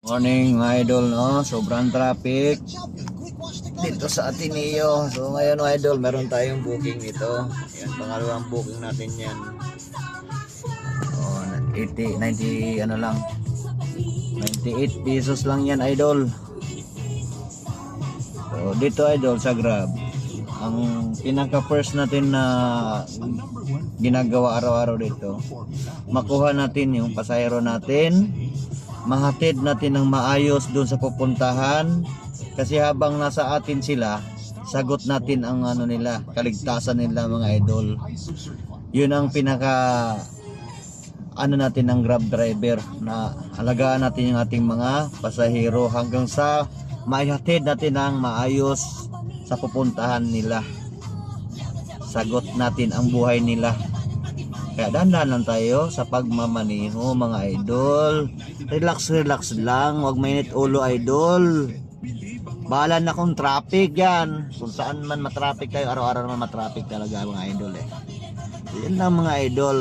Morning mga idol, no? Sobrang traffic dito sa Ateneo. So ngayon mga idol, meron tayong booking nito. Yan, pangalawang booking natin yan. 90 ano lang, 98 pesos lang yan idol. So dito idol sa Grab, ang pinaka first natin na ginagawa araw-araw dito, makuha natin yung pasahero natin, mahatid natin ng maayos doon sa pupuntahan, kasi habang nasa atin sila, sagot natin ang ano nila, kaligtasan nila mga idol. Yun ang pinaka ano natin ng Grab driver, na alagaan natin yung ating mga pasahero hanggang sa maihatid natin ang maayos sa pupuntahan nila. Sagot natin ang buhay nila. Kaya dahan-dahan lang tayo sa pagmamaniho mga idol. Relax lang, huwag mainit ulo idol. Bahala na kung traffic yan. Kung saan man matraffic tayo, araw-araw naman matraffic talaga mga idol eh. Yan lang mga idol.